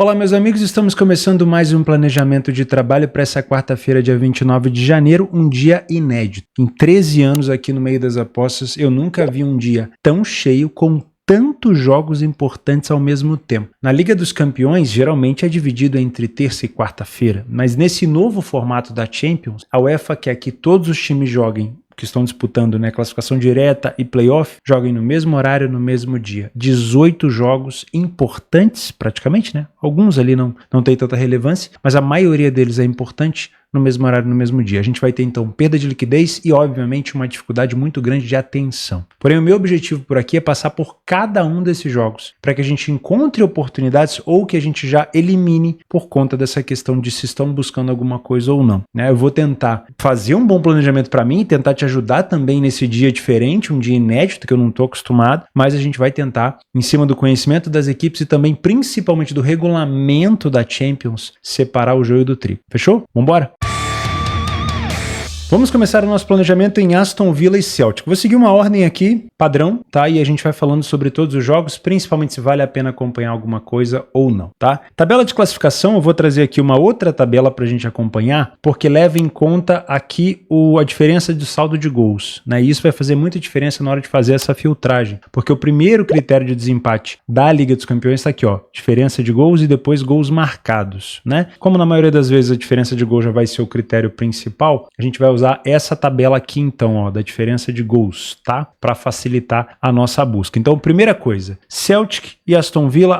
Olá meus amigos, estamos começando mais um planejamento de trabalho para essa quarta-feira, dia 29 de janeiro, um dia inédito. Em 13 anos aqui no meio das apostas, eu nunca vi um dia tão cheio com tantos jogos importantes ao mesmo tempo. Na Liga dos Campeões, geralmente é dividido entre terça e quarta-feira, mas nesse novo formato da Champions, a UEFA quer que todos os times joguem que estão disputando, né, classificação direta e playoff, joguem no mesmo horário, no mesmo dia. 18 jogos importantes, praticamente, né? Alguns ali não tem tanta relevância, mas a maioria deles é importante no mesmo horário, no mesmo dia. A gente vai ter, então, perda de liquidez e, obviamente, uma dificuldade muito grande de atenção. Porém, o meu objetivo por aqui é passar por cada um desses jogos, para que a gente encontre oportunidades ou que a gente já elimine por conta dessa questão de se estão buscando alguma coisa ou não, né? Eu vou tentar fazer um bom planejamento para mim, tentar te ajudar também nesse dia diferente, um dia inédito que eu não estou acostumado, mas a gente vai tentar, em cima do conhecimento das equipes e também, principalmente, do regulamento da Champions, separar o joio do trigo. Fechou? Vambora? Vamos começar o nosso planejamento em Aston Villa e Celtic. Vou seguir uma ordem aqui, padrão, tá? E a gente vai falando sobre todos os jogos, principalmente se vale a pena acompanhar alguma coisa ou não, tá? Tabela de classificação, eu vou trazer aqui uma outra tabela pra gente acompanhar, porque leva em conta aqui a diferença de saldo de gols, né? E isso vai fazer muita diferença na hora de fazer essa filtragem, porque o primeiro critério de desempate da Liga dos Campeões tá aqui, ó, diferença de gols e depois gols marcados, né? Como na maioria das vezes a diferença de gols já vai ser o critério principal, a gente vai usar essa tabela aqui então, ó, da diferença de gols, tá? Para facilitar a nossa busca. Então, primeira coisa, Celtic e Aston Villa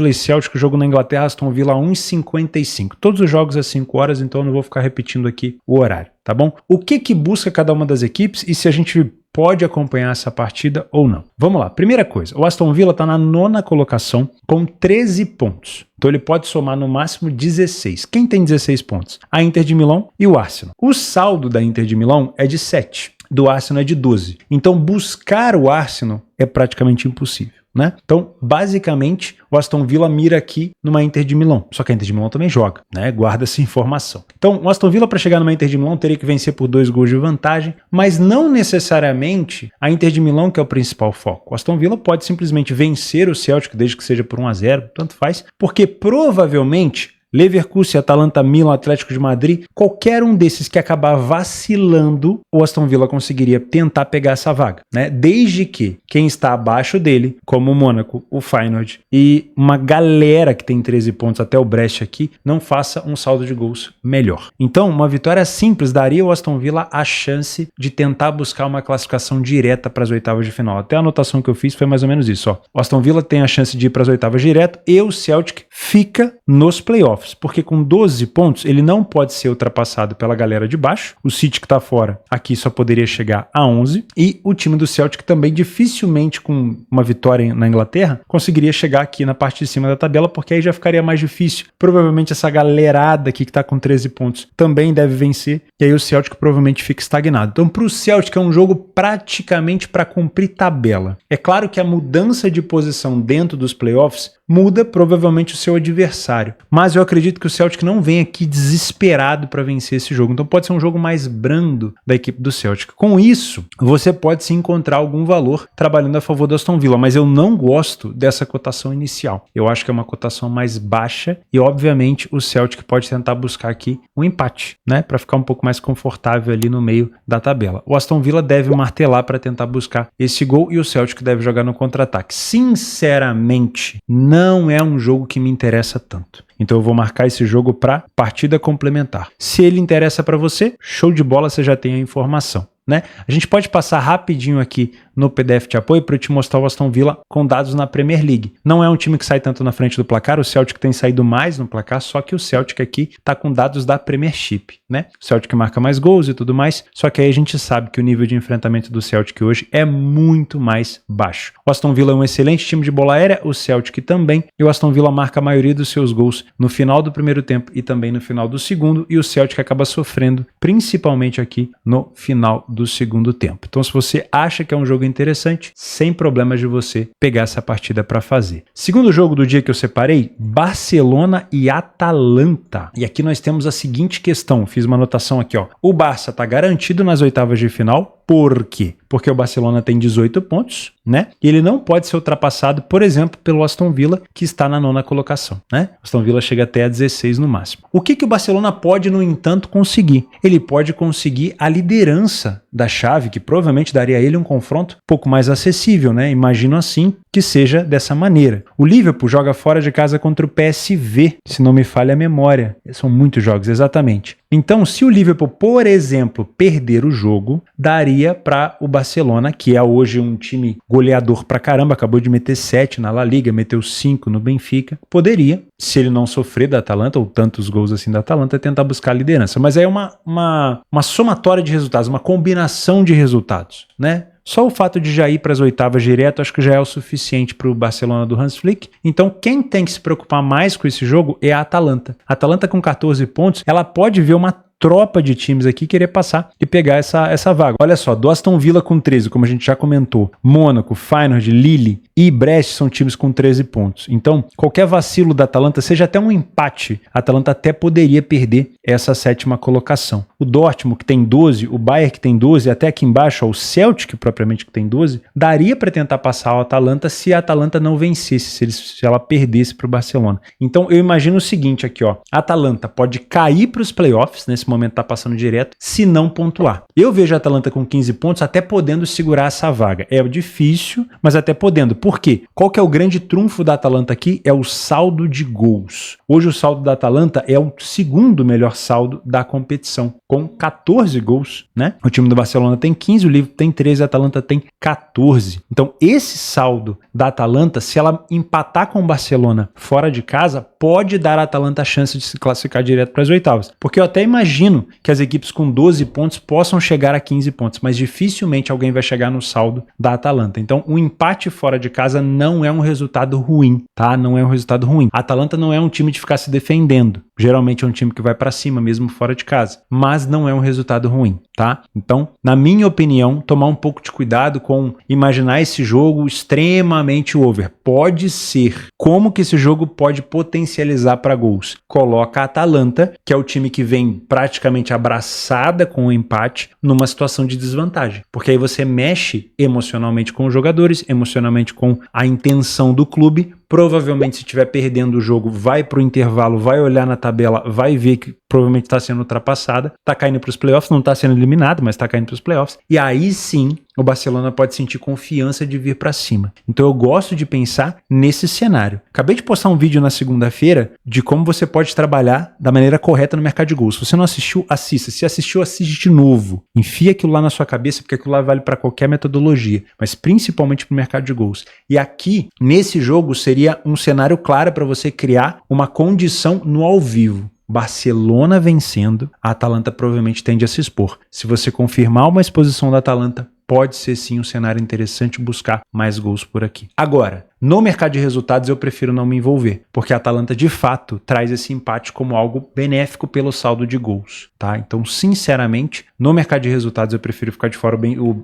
e Celtic, jogo na Inglaterra, Aston Villa 1h55. Todos os jogos às 5 horas, então eu não vou ficar repetindo aqui o horário, tá bom? O que busca cada uma das equipes e se a gente pode acompanhar essa partida ou não. Vamos lá, primeira coisa, o Aston Villa está na 9ª colocação com 13 pontos. Então ele pode somar no máximo 16. Quem tem 16 pontos? A Inter de Milão e o Arsenal. O saldo da Inter de Milão é de 7, do Arsenal é de 12. Então buscar o Arsenal é praticamente impossível, né? Então, basicamente, o Aston Villa mira aqui numa Inter de Milão. Só que a Inter de Milão também joga, né? Guarda essa informação. Então, o Aston Villa, para chegar numa Inter de Milão, teria que vencer por 2 gols de vantagem, mas não necessariamente a Inter de Milão que é o principal foco. O Aston Villa pode simplesmente vencer o Celtic, desde que seja por 1-0, tanto faz, porque provavelmente Leverkusen, Atalanta, Milan, Atlético de Madrid, qualquer um desses que acabar vacilando, o Aston Villa conseguiria tentar pegar essa vaga, né? Desde que quem está abaixo dele, como o Mônaco, o Feyenoord e uma galera que tem 13 pontos, até o Brest aqui, não faça um saldo de gols melhor. Então, uma vitória simples daria ao Aston Villa a chance de tentar buscar uma classificação direta para as oitavas de final. Até a anotação que eu fiz foi mais ou menos isso, ó. O Aston Villa tem a chance de ir para as oitavas direto e o Celtic fica nos playoffs, porque com 12 pontos ele não pode ser ultrapassado pela galera de baixo. O City que está fora aqui só poderia chegar a 11 e o time do Celtic também dificilmente com uma vitória na Inglaterra conseguiria chegar aqui na parte de cima da tabela, porque aí já ficaria mais difícil. Provavelmente essa galerada aqui que está com 13 pontos também deve vencer e aí o Celtic provavelmente fica estagnado. Então para o Celtic é um jogo praticamente para cumprir tabela. É claro que a mudança de posição dentro dos playoffs muda provavelmente o seu adversário, mas eu acredito que o Celtic não vem aqui desesperado para vencer esse jogo, então pode ser um jogo mais brando da equipe do Celtic. Com isso, você pode se encontrar algum valor trabalhando a favor do Aston Villa, mas eu não gosto dessa cotação inicial. Eu acho que é uma cotação mais baixa e obviamente o Celtic pode tentar buscar aqui um empate, né, para ficar um pouco mais confortável ali no meio da tabela. O Aston Villa deve martelar para tentar buscar esse gol e o Celtic deve jogar no contra-ataque. Sinceramente, não é um jogo que me interessa tanto. Então eu vou marcar esse jogo para partida complementar. Se ele interessa para você, show de bola, você já tem a informação, né? A gente pode passar rapidinho aqui no PDF de apoio para eu te mostrar o Aston Villa com dados na Premier League. Não é um time que sai tanto na frente do placar, o Celtic tem saído mais no placar, só que o Celtic aqui está com dados da Premiership, né? O Celtic marca mais gols e tudo mais, só que aí a gente sabe que o nível de enfrentamento do Celtic hoje é muito mais baixo. O Aston Villa é um excelente time de bola aérea, o Celtic também, e o Aston Villa marca a maioria dos seus gols no final do primeiro tempo e também no final do segundo, e o Celtic acaba sofrendo principalmente aqui no final do segundo tempo. Então se você acha que é um jogo interessante, sem problemas de você pegar essa partida para fazer. Segundo jogo do dia que eu separei, Barcelona e Atalanta. E aqui nós temos a seguinte questão, fiz uma anotação aqui, ó. O Barça está garantido nas oitavas de final, Por quê? Porque o Barcelona tem 18 pontos, né? E ele não pode ser ultrapassado, por exemplo, pelo Aston Villa, que está na 9ª colocação, né? O Aston Villa chega até a 16 no máximo. O que o Barcelona pode, no entanto, conseguir? Ele pode conseguir a liderança da chave, que provavelmente daria a ele um confronto um pouco mais acessível, né? Imagino assim que seja dessa maneira. O Liverpool joga fora de casa contra o PSV, se não me falha a memória. São muitos jogos, exatamente. Então, se o Liverpool, por exemplo, perder o jogo, daria para o Barcelona, que é hoje um time goleador pra caramba, acabou de meter 7 na La Liga, meteu 5 no Benfica, poderia, se ele não sofrer da Atalanta, ou tantos gols assim da Atalanta, tentar buscar a liderança. Mas é uma somatória de resultados, uma combinação de resultados, né? Só o fato de já ir para as oitavas direto, acho que já é o suficiente para o Barcelona do Hans Flick. Então, quem tem que se preocupar mais com esse jogo é a Atalanta. A Atalanta com 14 pontos, ela pode ver uma tropa de times aqui querer passar e pegar essa vaga. Olha só, do Aston Villa com 13, como a gente já comentou, Mônaco, Feyenoord, Lille e Brest são times com 13 pontos. Então, qualquer vacilo da Atalanta, seja até um empate, a Atalanta até poderia perder essa 7ª colocação. O Dortmund, que tem 12, o Bayern, que tem 12, até aqui embaixo, ó, o Celtic, propriamente, que tem 12, daria para tentar passar a Atalanta se a Atalanta não vencesse, se ela perdesse para o Barcelona. Então, eu imagino o seguinte aqui, ó, a Atalanta pode cair para os playoffs, nesse momento está passando direto, se não pontuar. Eu vejo a Atalanta com 15 pontos até podendo segurar essa vaga. É difícil, mas até podendo. Por quê? Qual que é o grande trunfo da Atalanta aqui? É o saldo de gols. Hoje o saldo da Atalanta é o 2º melhor saldo da competição, com 14 gols, né? O time do Barcelona tem 15, o Liverpool tem 13, a Atalanta tem 14. Então esse saldo da Atalanta, se ela empatar com o Barcelona fora de casa, pode dar à Atalanta a chance de se classificar direto para as oitavas. Porque eu até imagino que as equipes com 12 pontos possam chegar a 15 pontos, mas dificilmente alguém vai chegar no saldo da Atalanta. Então, o empate fora de casa não é um resultado ruim, tá? Não é um resultado ruim. A Atalanta não é um time de ficar se defendendo. Geralmente é um time que vai para cima, mesmo fora de casa. Mas não é um resultado ruim, tá? Então, na minha opinião, tomar um pouco de cuidado com imaginar esse jogo extremamente over. Pode ser. Como que esse jogo pode potencializar para gols? Coloca a Atalanta, que é o time que vem praticamente abraçada com o empate, numa situação de desvantagem. Porque aí você mexe emocionalmente com os jogadores, emocionalmente com a intenção do clube. Provavelmente, se estiver perdendo o jogo, vai para o intervalo, vai olhar na tabela, vai ver que provavelmente está sendo ultrapassada, está caindo para os playoffs, não está sendo eliminado, mas está caindo para os playoffs. E aí sim, o Barcelona pode sentir confiança de vir para cima. Então eu gosto de pensar nesse cenário. Acabei de postar um vídeo na segunda-feira de como você pode trabalhar da maneira correta no mercado de gols. Se você não assistiu, assista. Se assistiu, assiste de novo. Enfia aquilo lá na sua cabeça, porque aquilo lá vale para qualquer metodologia, mas principalmente para o mercado de gols. E aqui, nesse jogo, seria um cenário claro para você criar uma condição no ao vivo. Barcelona vencendo, a Atalanta provavelmente tende a se expor. Se você confirmar uma exposição da Atalanta, pode ser sim um cenário interessante buscar mais gols por aqui. Agora, no mercado de resultados eu prefiro não me envolver, porque a Atalanta de fato traz esse empate como algo benéfico pelo saldo de gols, tá? Então, sinceramente, no mercado de resultados eu prefiro ficar de fora.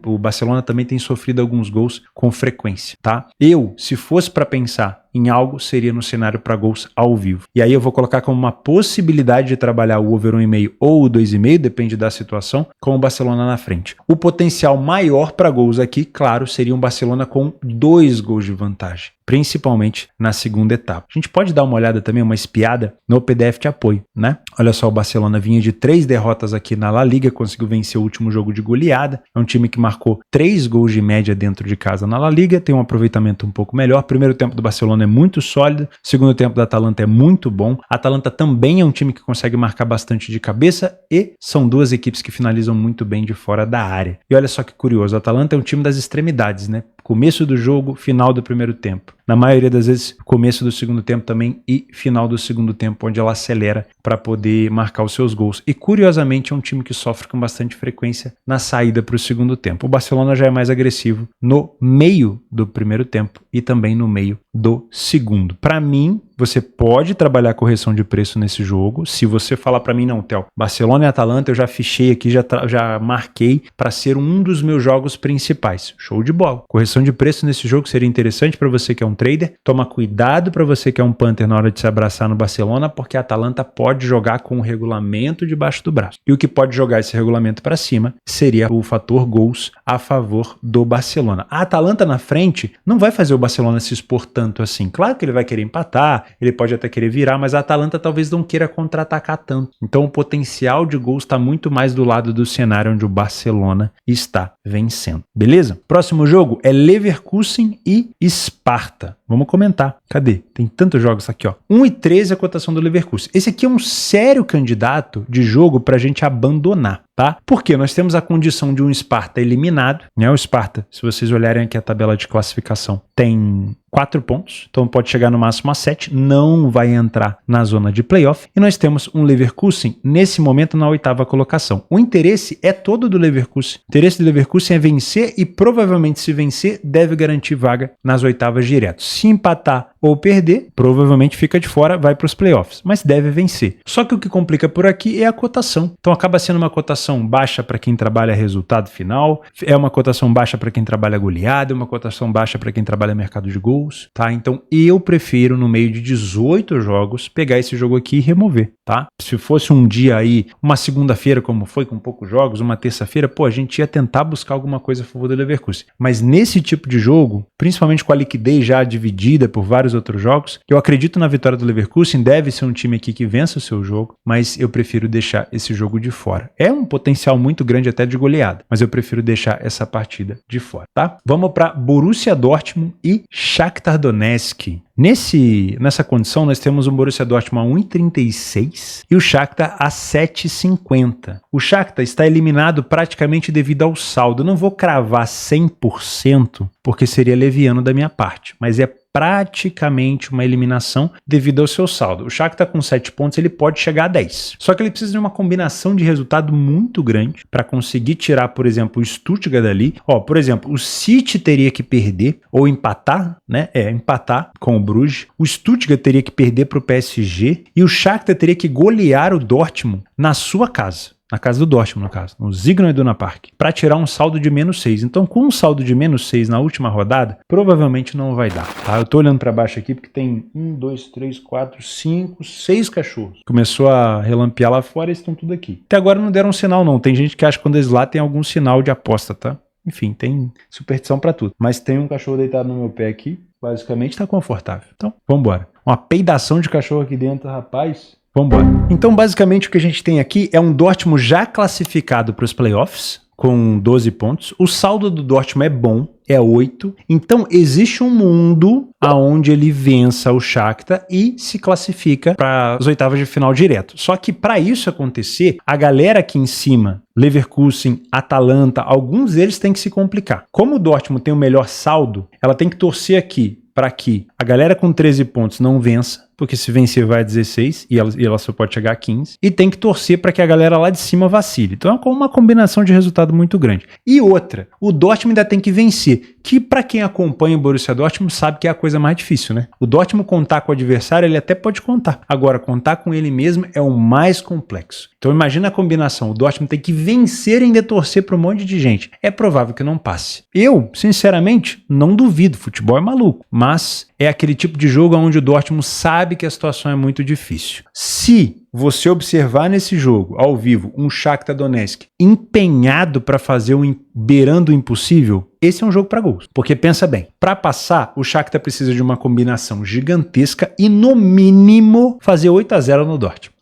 O Barcelona também tem sofrido alguns gols com frequência, tá? Eu, se fosse para pensar em algo, seria no cenário para gols ao vivo. E aí eu vou colocar como uma possibilidade de trabalhar o over 1,5 ou o 2,5, depende da situação, com o Barcelona na frente. O potencial maior para gols aqui, claro, seria um Barcelona com 2 gols de vantagem, principalmente na segunda etapa. A gente pode dar uma olhada também, uma espiada no PDF de apoio, né? Olha só, o Barcelona vinha de 3 derrotas aqui na La Liga, conseguiu vencer o último jogo de goleada. É um time que marcou 3 gols de média dentro de casa na La Liga, tem um aproveitamento um pouco melhor. Primeiro tempo do Barcelona é muito sólido, segundo tempo da Atalanta é muito bom. A Atalanta também é um time que consegue marcar bastante de cabeça e são duas equipes que finalizam muito bem de fora da área. E olha só que curioso, a Atalanta é um time das extremidades, né? Começo do jogo, final do primeiro tempo. Na maioria das vezes, começo do segundo tempo também e final do segundo tempo, onde ela acelera para poder marcar os seus gols. E curiosamente é um time que sofre com bastante frequência na saída para o segundo tempo. O Barcelona já é mais agressivo no meio do primeiro tempo e também no meio do segundo. Para mim, você pode trabalhar correção de preço nesse jogo. Se você falar para mim, não, Theo, Barcelona e Atalanta eu já fichei aqui, já marquei para ser um dos meus jogos principais. Show de bola. Correção de preço nesse jogo seria interessante para você que é um trader. Toma cuidado para você que é um punter na hora de se abraçar no Barcelona, porque a Atalanta pode jogar com o regulamento debaixo do braço. E o que pode jogar esse regulamento para cima seria o fator gols a favor do Barcelona. A Atalanta na frente não vai fazer o Barcelona se expor tanto assim. Claro que ele vai querer empatar, ele pode até querer virar, mas a Atalanta talvez não queira contra-atacar tanto. Então o potencial de gols está muito mais do lado do cenário onde o Barcelona está vencendo. Beleza? Próximo jogo é Leverkusen e Sparta. Vamos comentar. Cadê? Tem tantos jogos aqui, ó. 1,13 a cotação do Leverkusen. Esse aqui é um sério candidato de jogo para a gente abandonar, tá? Porque nós temos a condição de um Sparta eliminado, né? O Sparta, se vocês olharem aqui a tabela de classificação, tem 4 pontos, então pode chegar no máximo a 7, não vai entrar na zona de playoff. E nós temos um Leverkusen, nesse momento, na 8ª colocação. O interesse é todo do Leverkusen. O interesse do Leverkusen é vencer e provavelmente, se vencer, deve garantir vaga nas 8ª direto. Se empatar ou perder, provavelmente fica de fora, vai para os playoffs, mas deve vencer. Só que o que complica por aqui é a cotação. Então acaba sendo uma cotação baixa para quem trabalha resultado final, é uma cotação baixa para quem trabalha goleada, é uma cotação baixa para quem trabalha mercado de gols, tá? Então eu prefiro, no meio de 18 jogos, pegar esse jogo aqui e remover, tá? Se fosse um dia aí, uma segunda-feira, como foi, com poucos jogos, uma terça-feira, pô, a gente ia tentar buscar alguma coisa a favor do Leverkusen. Mas nesse tipo de jogo, principalmente com a liquidez já dividida por vários outros jogos, eu acredito na vitória do Leverkusen, deve ser um time aqui que vença o seu jogo, mas eu prefiro deixar esse jogo de fora. É um potencial muito grande até de goleada, mas eu prefiro deixar essa partida de fora, tá? Vamos para Borussia Dortmund e Shakhtar Donetsk. Nessa condição, nós temos o Borussia Dortmund a 1,36 e o Shakhtar a 7,50. O Shakhtar está eliminado praticamente devido ao saldo. Eu não vou cravar 100%, porque seria leviano da minha parte, mas é praticamente uma eliminação devido ao seu saldo. O Shakhtar com 7 pontos, ele pode chegar a 10. Só que ele precisa de uma combinação de resultado muito grande para conseguir tirar, por exemplo, o Stuttgart dali. Ó, por exemplo, o City teria que perder ou empatar, né? Empatar com o Bruges. O Stuttgart teria que perder para o PSG e o Shakhtar teria que golear o Dortmund na sua casa. Na casa do Dortmund, no caso, no Signal Iduna Park, para tirar um saldo de -6. Então, com um saldo de -6 na última rodada, provavelmente não vai dar, tá? Eu tô olhando para baixo aqui porque tem 1, 2, 3, 4, 5, 6 cachorros. Começou a relampear lá fora e estão tudo aqui. Até agora não deram sinal, não. Tem gente que acha que quando eles lá tem algum sinal de aposta, tá? Enfim, tem superstição para tudo. Mas tem um cachorro deitado no meu pé aqui, basicamente tá confortável. Então, vambora. Uma peidação de cachorro aqui dentro, rapaz. Vambora. Então, basicamente, o que a gente tem aqui é um Dortmund já classificado para os playoffs, com 12 pontos. O saldo do Dortmund é bom, é 8. Então, existe um mundo onde ele vença o Shakhtar e se classifica para as 8ª de final direto. Só que, para isso acontecer, a galera aqui em cima, Leverkusen, Atalanta, alguns deles têm que se complicar. Como o Dortmund tem o melhor saldo, ela tem que torcer aqui para que a galera com 13 pontos não vença, porque se vencer vai a 16 e ela só pode chegar a 15. E tem que torcer para que a galera lá de cima vacile. Então é uma combinação de resultado muito grande. E outra, o Dortmund ainda tem que vencer, que para quem acompanha o Borussia Dortmund sabe que é a coisa mais difícil, né? O Dortmund contar com o adversário, ele até pode contar. Agora, contar com ele mesmo é o mais complexo. Então imagina a combinação, o Dortmund tem que vencer e ainda torcer para um monte de gente. É provável que não passe. Eu, sinceramente, não duvido, futebol é maluco, mas é aquele tipo de jogo onde o Dortmund sabe que a situação é muito difícil. Se você observar nesse jogo, ao vivo, um Shakhtar Donetsk empenhado para fazer beirando o impossível, esse é um jogo para gols. Porque pensa bem, para passar, o Shakhtar precisa de uma combinação gigantesca e, no mínimo, fazer 8-0 no Dortmund.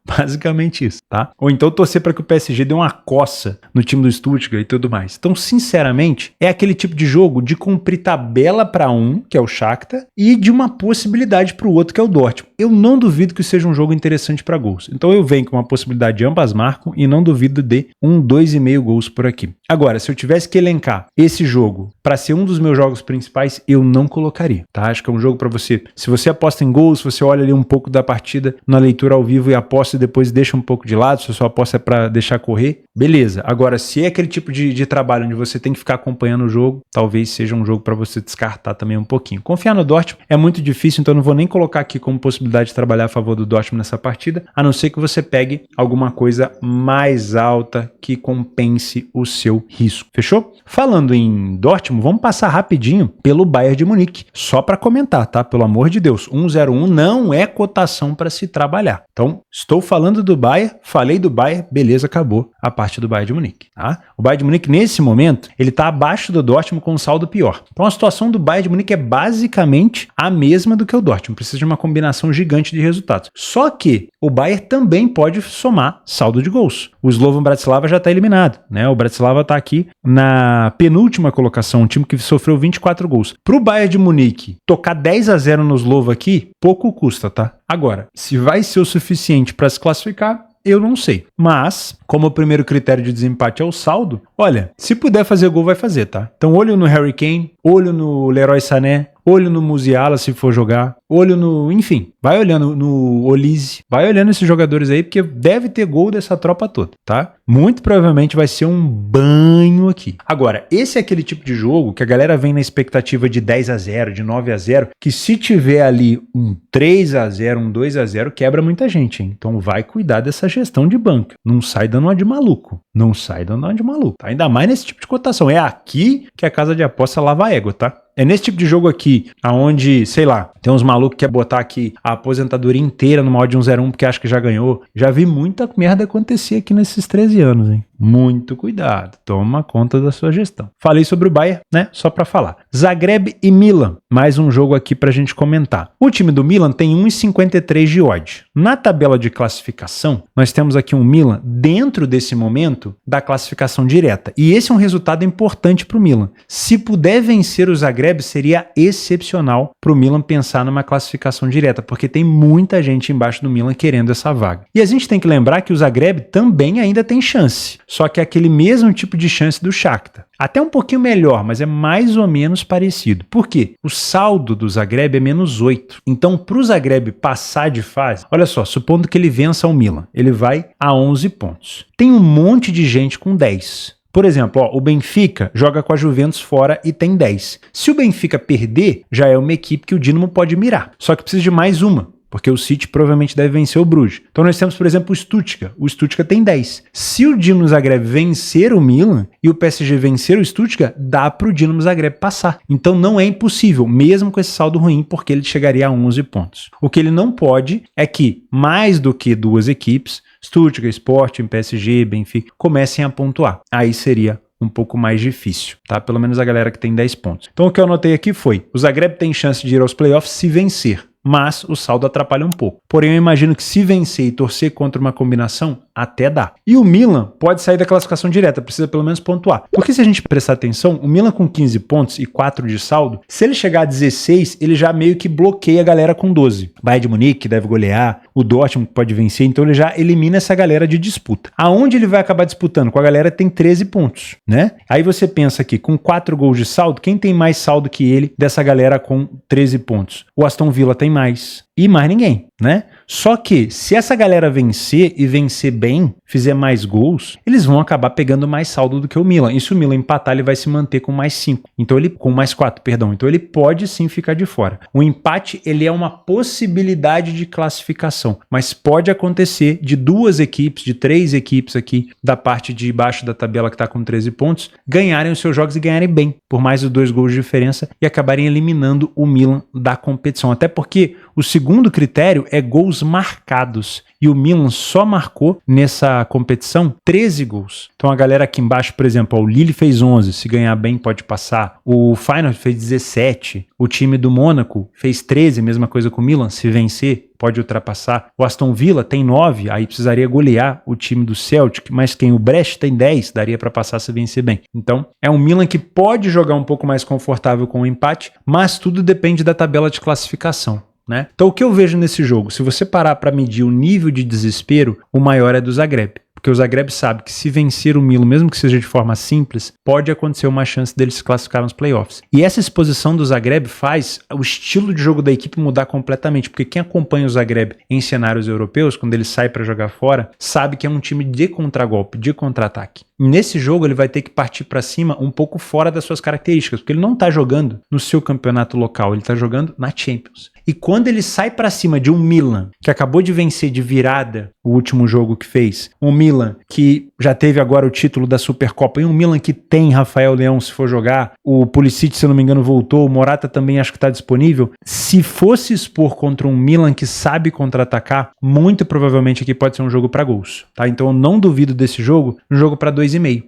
Basicamente isso, tá? Ou então torcer para que o PSG dê uma coça no time do Stuttgart e tudo mais. Então, sinceramente, é aquele tipo de jogo de cumprir tabela para um, que é o Shakhtar, e de uma possibilidade para o outro, que é o Dortmund. Eu não duvido que seja um jogo interessante para gols. Então, eu venho com uma possibilidade de ambas marcam e não duvido de 2,5 gols por aqui. Agora, se eu tivesse que elencar esse jogo para ser um dos meus jogos principais, eu não colocaria, tá? Acho que é um jogo para você. Se você aposta em gols, você olha ali um pouco da partida na leitura ao vivo e aposta e depois deixa um pouco de lado, se a sua aposta é para deixar correr, beleza. Agora, se é aquele tipo de trabalho onde você tem que ficar acompanhando o jogo, talvez seja um jogo para você descartar também um pouquinho. Confiar no Dortmund é muito difícil, então eu não vou nem colocar aqui como possibilidade de trabalhar a favor do Dortmund nessa partida, a não ser que você pegue alguma coisa mais alta que compense o seu risco. Fechou? Falando em Dortmund, vamos passar rapidinho pelo Bayern de Munique, só para comentar, tá? Pelo amor de Deus, 1,01 não é cotação para se trabalhar. Então, estou falando do Bayern, falei do Bayern, beleza, acabou a parte do Bayern de Munique, tá? O Bayern de Munique, nesse momento, ele está abaixo do Dortmund com um saldo pior. Então, a situação do Bayern de Munique é basicamente a mesma do que o Dortmund, precisa de uma combinação gigante de resultados. Só que o Bayern também pode somar saldo de gols. O Slovan Bratislava já está eliminado, né? O Bratislava está aqui na penúltima colocação, um time que sofreu 24 gols. Para o Bayern de Munique tocar 10-0 no Slovan aqui, pouco custa, tá? Agora, se vai ser o suficiente para se classificar, eu não sei. Mas, como o primeiro critério de desempate é o saldo, olha, se puder fazer gol, vai fazer, tá? Então, olho no Harry Kane, olho no Leroy Sané, olho no Musiala se for jogar, olho no... Enfim, vai olhando no Olise, vai olhando esses jogadores aí, porque deve ter gol dessa tropa toda, tá? Muito provavelmente vai ser um banho aqui. Agora, esse é aquele tipo de jogo que a galera vem na expectativa de 10-0, de 9-0, que se tiver ali um 3-0, um 2-0, quebra muita gente, hein? Então vai cuidar dessa gestão de banco. Não sai dando uma de maluco. Não sai dando uma de maluco. Tá? Ainda mais nesse tipo de cotação. É aqui que a casa de aposta lava a égua, tá? É nesse tipo de jogo aqui, aonde, sei lá, tem uns malucos que quer botar aqui a aposentadoria inteira numa odd de 1,01 porque acha que já ganhou. Já vi muita merda acontecer aqui nesses 13 anos, hein? Muito cuidado, toma conta da sua gestão. Falei sobre o Bayern, né? Só pra falar. Zagreb e Milan, mais um jogo aqui pra gente comentar. O time do Milan tem 1,53 de odd. Na tabela de classificação, nós temos aqui um Milan dentro desse momento da classificação direta. E esse é um resultado importante pro Milan. Se puder vencer o Zagreb, seria excepcional pro Milan pensar numa classificação direta, porque tem muita gente embaixo do Milan querendo essa vaga. E a gente tem que lembrar que o Zagreb também ainda tem chance. Só que é aquele mesmo tipo de chance do Shakhtar. Até um pouquinho melhor, mas é mais ou menos parecido. Por quê? O saldo do Zagreb é -8. Então, para o Zagreb passar de fase, olha só, supondo que ele vença o Milan, ele vai a 11 pontos. Tem um monte de gente com 10. Por exemplo, ó, o Benfica joga com a Juventus fora e tem 10. Se o Benfica perder, já é uma equipe que o Dinamo pode mirar. Só que precisa de mais uma, porque o City provavelmente deve vencer o Bruges. Então nós temos, por exemplo, o Stuttgart. O Stuttgart tem 10. Se o Dinamo Zagreb vencer o Milan e o PSG vencer o Stuttgart, dá para o Dinamo Zagreb passar. Então não é impossível, mesmo com esse saldo ruim, porque ele chegaria a 11 pontos. O que ele não pode é que mais do que duas equipes, Stuttgart, Sporting, PSG, Benfica, comecem a pontuar. Aí seria um pouco mais difícil, tá? Pelo menos a galera que tem 10 pontos. Então o que eu anotei aqui foi, o Zagreb tem chance de ir aos playoffs se vencer, mas o saldo atrapalha um pouco. Porém, eu imagino que se vencer e torcer contra uma combinação, até dá. E o Milan pode sair da classificação direta, precisa pelo menos pontuar. Porque se a gente prestar atenção, o Milan com 15 pontos e 4 de saldo, se ele chegar a 16, ele já meio que bloqueia a galera com 12. Bayern de Munique deve golear, o Dortmund pode vencer, então ele já elimina essa galera de disputa. Aonde ele vai acabar disputando? Com a galera que tem 13 pontos, né? Aí você pensa aqui, com 4 gols de saldo, quem tem mais saldo que ele dessa galera com 13 pontos? O Aston Villa tem mais. E mais ninguém, né? Só que se essa galera vencer e vencer bem, fizer mais gols, eles vão acabar pegando mais saldo do que o Milan. E se o Milan empatar, ele vai se manter com mais 5. Então ele com mais 4, perdão. Então ele pode sim ficar de fora. O empate, ele é uma possibilidade de classificação, mas pode acontecer de 2 equipes, de 3 equipes aqui da parte de baixo da tabela que está com 13 pontos, ganharem os seus jogos e ganharem bem, por mais de 2 gols de diferença, e acabarem eliminando o Milan da competição. Até porque o segundo critério é gols marcados. E o Milan só marcou nessa competição 13 gols. Então a galera aqui embaixo, por exemplo, o Lille fez 11, se ganhar bem pode passar. O Feyenoord fez 17. O time do Mônaco fez 13, mesma coisa com o Milan, se vencer pode ultrapassar. O Aston Villa tem 9, aí precisaria golear o time do Celtic, mas quem? O Brest tem 10, daria para passar se vencer bem. Então é um Milan que pode jogar um pouco mais confortável com o empate, mas tudo depende da tabela de classificação, né? Então o que eu vejo nesse jogo, se você parar para medir o nível de desespero, o maior é do Zagreb. Porque Porque o Zagreb sabe que se vencer o Milan, mesmo que seja de forma simples, pode acontecer uma chance dele se classificar nos playoffs. E essa exposição do Zagreb faz o estilo de jogo da equipe mudar completamente, porque quem acompanha o Zagreb em cenários europeus, quando ele sai para jogar fora, sabe que é um time de contragolpe, de contra-ataque. Nesse jogo ele vai ter que partir para cima um pouco fora das suas características, porque ele não está jogando no seu campeonato local, ele está jogando na Champions. E quando ele sai para cima de um Milan, que acabou de vencer de virada o último jogo que fez, um Milan que já teve agora o título da Supercopa, e um Milan que tem Rafael Leão se for jogar, o Pulisic, se eu não me engano, voltou, o Morata também acho que está disponível. Se fosse expor contra um Milan que sabe contra-atacar, muito provavelmente aqui pode ser um jogo para gols, tá? Então eu não duvido desse jogo, um jogo para 2,5.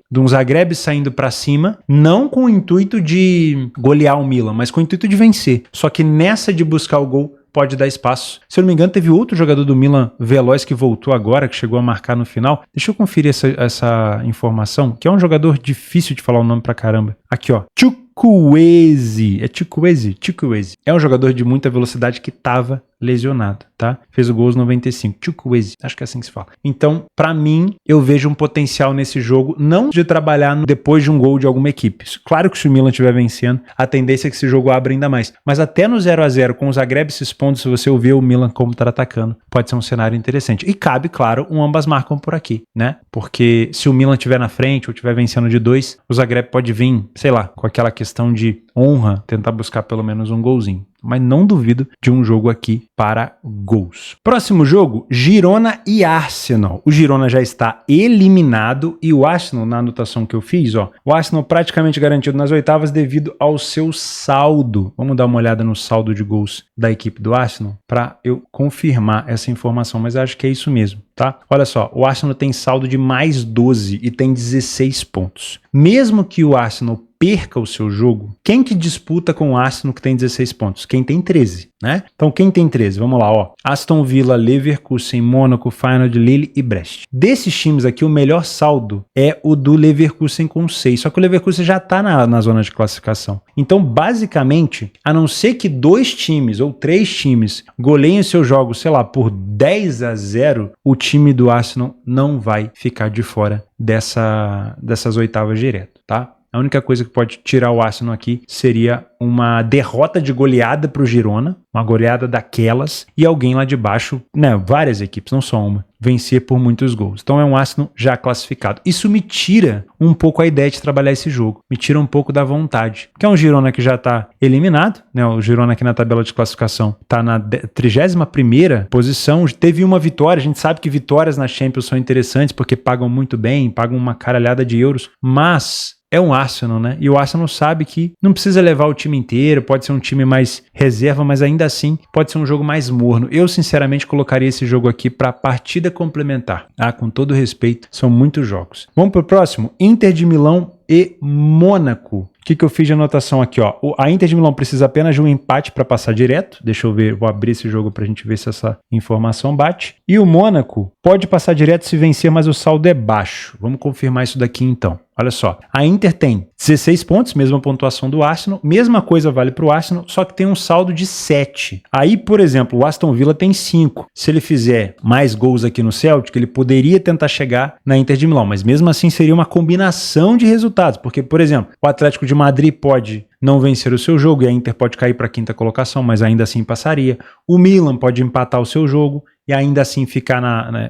De um Zagreb saindo para cima, não com o intuito de golear o Milan, mas com o intuito de vencer. Só que nessa de buscar o gol, pode dar espaço. Se eu não me engano, teve outro jogador do Milan veloz que voltou agora, que chegou a marcar no final. Deixa eu conferir essa informação, que é um jogador difícil de falar o nome pra caramba. Aqui, ó. Chukwueze. É Chukwueze? Chukwueze. É um jogador de muita velocidade que tava lesionado, tá? Fez o gol aos 95. Chukwueze, acho que é assim que se fala. Então, pra mim, eu vejo um potencial nesse jogo, não de trabalhar depois de um gol de alguma equipe. Claro que se o Milan estiver vencendo, a tendência é que esse jogo abra ainda mais. Mas até no 0-0, com o Zagreb se expondo, se você ouvir o Milan como tá atacando, pode ser um cenário interessante. E cabe, claro, ambas marcam por aqui, né? Porque se o Milan estiver na frente ou estiver vencendo de 2, o Zagreb pode vir, sei lá, com aquela questão de honra, tentar buscar pelo menos um golzinho. Mas não duvido de um jogo aqui para gols. Próximo jogo, Girona e Arsenal. O Girona já está eliminado e o Arsenal, na anotação que eu fiz, ó, o Arsenal praticamente garantido nas oitavas devido ao seu saldo. Vamos dar uma olhada no saldo de gols da equipe do Arsenal para eu confirmar essa informação, mas acho que é isso mesmo, tá? Olha só, o Arsenal tem saldo de mais 12 e tem 16 pontos. Mesmo que o Arsenal perca o seu jogo, quem que disputa com o Arsenal que tem 16 pontos? Quem tem 13, né? Então quem tem 13? Vamos lá, ó. Aston Villa, Leverkusen, Mônaco, Feyenoord, Lille e Brest. Desses times aqui, o melhor saldo é o do Leverkusen com 6, só que o Leverkusen já tá na zona de classificação. Então, basicamente, a não ser que 2 times ou 3 times goleiem seus jogos, sei lá, por 10-0, o time do Arsenal não vai ficar de fora dessas oitavas direto, tá? A única coisa que pode tirar o Arsenal aqui seria uma derrota de goleada para o Girona, uma goleada daquelas, e alguém lá de baixo, né, várias equipes, não só uma, vencer por muitos gols. Então é um Arsenal já classificado. Isso me tira um pouco a ideia de trabalhar esse jogo, me tira um pouco da vontade, porque é um Girona que já está eliminado, né, o Girona aqui na tabela de classificação está na 31ª posição, teve uma vitória, a gente sabe que vitórias na Champions são interessantes porque pagam muito bem, pagam uma caralhada de euros, mas é um Arsenal, né? E o Arsenal sabe que não precisa levar o time inteiro, pode ser um time mais reserva, mas ainda assim pode ser um jogo mais morno. Eu, sinceramente, colocaria esse jogo aqui para partida complementar. Ah, com todo respeito, são muitos jogos. Vamos pro próximo? Inter de Milão e Mônaco. O que eu fiz de anotação aqui, ó? A Inter de Milão precisa apenas de um empate para passar direto. Deixa eu ver, vou abrir esse jogo para a gente ver se essa informação bate. E o Mônaco pode passar direto se vencer, mas o saldo é baixo. Vamos confirmar isso daqui então. Olha só, a Inter tem 16 pontos, mesma pontuação do Arsenal, mesma coisa vale para o Arsenal, só que tem um saldo de 7. Aí, por exemplo, o Aston Villa tem 5. Se ele fizer mais gols aqui no Celtic, ele poderia tentar chegar na Inter de Milão, mas mesmo assim seria uma combinação de resultados, porque, por exemplo, o Atlético de Madrid pode não vencer o seu jogo e a Inter pode cair para a 5ª colocação, mas ainda assim passaria. O Milan pode empatar o seu jogo e ainda assim ficar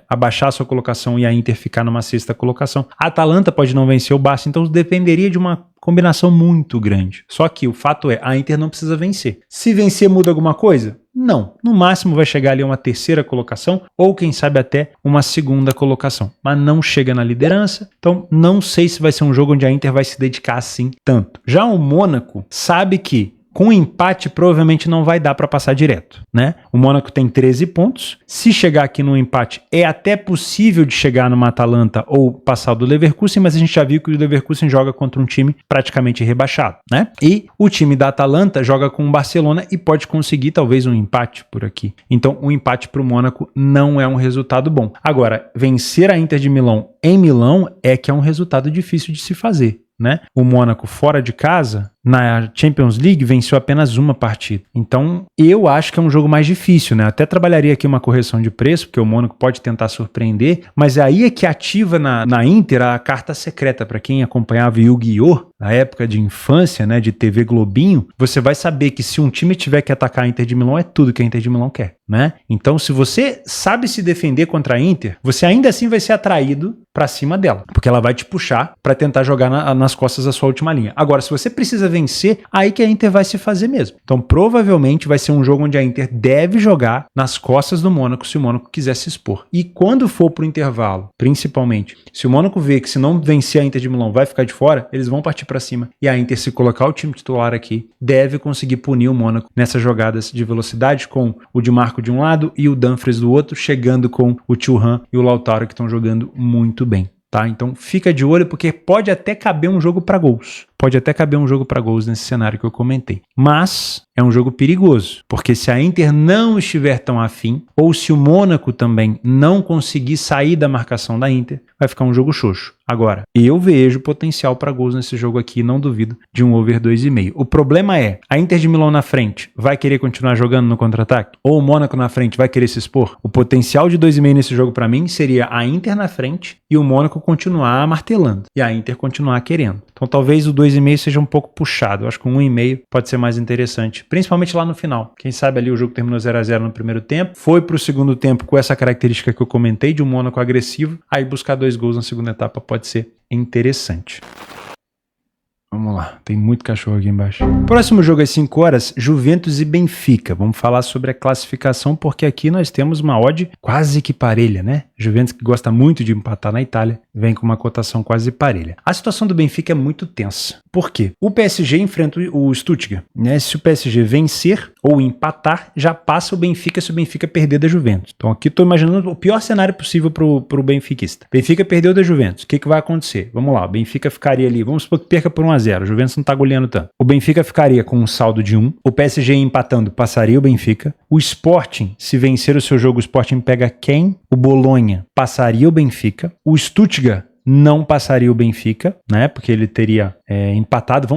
abaixar a sua colocação e a Inter ficar numa 6ª colocação. A Atalanta pode não vencer o Barça, então dependeria de uma combinação muito grande. Só que o fato é, a Inter não precisa vencer. Se vencer muda alguma coisa? Não. No máximo vai chegar ali a uma 3ª colocação ou quem sabe até uma 2ª colocação. Mas não chega na liderança, então não sei se vai ser um jogo onde a Inter vai se dedicar assim tanto. Já o Mônaco sabe que com empate provavelmente não vai dar para passar direto, né? O Mônaco tem 13 pontos. Se chegar aqui no empate, é até possível de chegar numa Atalanta ou passar do Leverkusen, mas a gente já viu que o Leverkusen joga contra um time praticamente rebaixado, né? E o time da Atalanta joga com o Barcelona e pode conseguir talvez um empate por aqui. Então, o empate para o Mônaco não é um resultado bom. Agora, vencer a Inter de Milão em Milão é que é um resultado difícil de se fazer, né? O Mônaco fora de casa Na Champions League venceu apenas uma partida. Então, eu acho que é um jogo mais difícil, né? Até trabalharia aqui uma correção de preço, porque o Mônaco pode tentar surpreender, mas aí é que ativa na Inter a carta secreta. Para quem acompanhava Yu-Gi-Oh! Na época de infância, né, de TV Globinho, você vai saber que se um time tiver que atacar a Inter de Milão, é tudo que a Inter de Milão quer, né? Então, se você sabe se defender contra a Inter, você ainda assim vai ser atraído para cima dela, porque ela vai te puxar para tentar jogar nas costas da sua última linha. Agora, se você precisa vencer, aí que a Inter vai se fazer mesmo. Então, provavelmente vai ser um jogo onde a Inter deve jogar nas costas do Mônaco, se o Mônaco quiser se expor. E quando for pro intervalo, principalmente, se o Mônaco vê que se não vencer a Inter de Milão vai ficar de fora, eles vão partir para cima. E a Inter, se colocar o time titular aqui, deve conseguir punir o Mônaco nessas jogadas de velocidade, com o Di Marco de um lado e o Dumfries do outro, chegando com o Thuram e o Lautaro, que estão jogando muito bem. Tá? Então fica de olho, porque pode até caber um jogo para gols. Pode até caber um jogo para gols nesse cenário que eu comentei. Mas é um jogo perigoso, porque se a Inter não estiver tão afim, ou se o Mônaco também não conseguir sair da marcação da Inter, vai ficar um jogo xoxo. Agora, eu vejo potencial para gols nesse jogo aqui, não duvido de um over 2,5. O problema é, a Inter de Milão na frente vai querer continuar jogando no contra-ataque? Ou o Mônaco na frente vai querer se expor? O potencial de 2,5 nesse jogo para mim seria a Inter na frente e o Mônaco continuar martelando. E a Inter continuar querendo. Então talvez o 2,5 seja um pouco puxado. Eu acho que um 1,5 pode ser mais interessante. Principalmente lá no final. Quem sabe ali o jogo terminou 0-0 no primeiro tempo. Foi pro segundo tempo com essa característica que eu comentei de um Mônaco agressivo. Aí buscar 2 gols na segunda etapa pode ser interessante. Vamos lá, tem muito cachorro aqui embaixo. Próximo jogo às 5 horas, Juventus e Benfica. Vamos falar sobre a classificação, porque aqui nós temos uma odd quase que parelha, né? Juventus, que gosta muito de empatar na Itália, vem com uma cotação quase parelha. A situação do Benfica é muito tensa. Por quê? O PSG enfrenta o Stuttgart, né? Se o PSG vencer ou empatar, já passa o Benfica se o Benfica perder da Juventus. Então aqui estou imaginando o pior cenário possível pro benfiquista. Benfica perdeu da Juventus. O que vai acontecer? Vamos lá, o Benfica ficaria ali, vamos supor que perca por 1-0. A Juventus não está goleando tanto. O Benfica ficaria com um saldo de 1. O PSG empatando passaria o Benfica. O Sporting, se vencer o seu jogo, o Sporting pega quem? O Bolonha passaria o Benfica. O Stuttgart não passaria o Benfica, né? Porque ele teria empatado.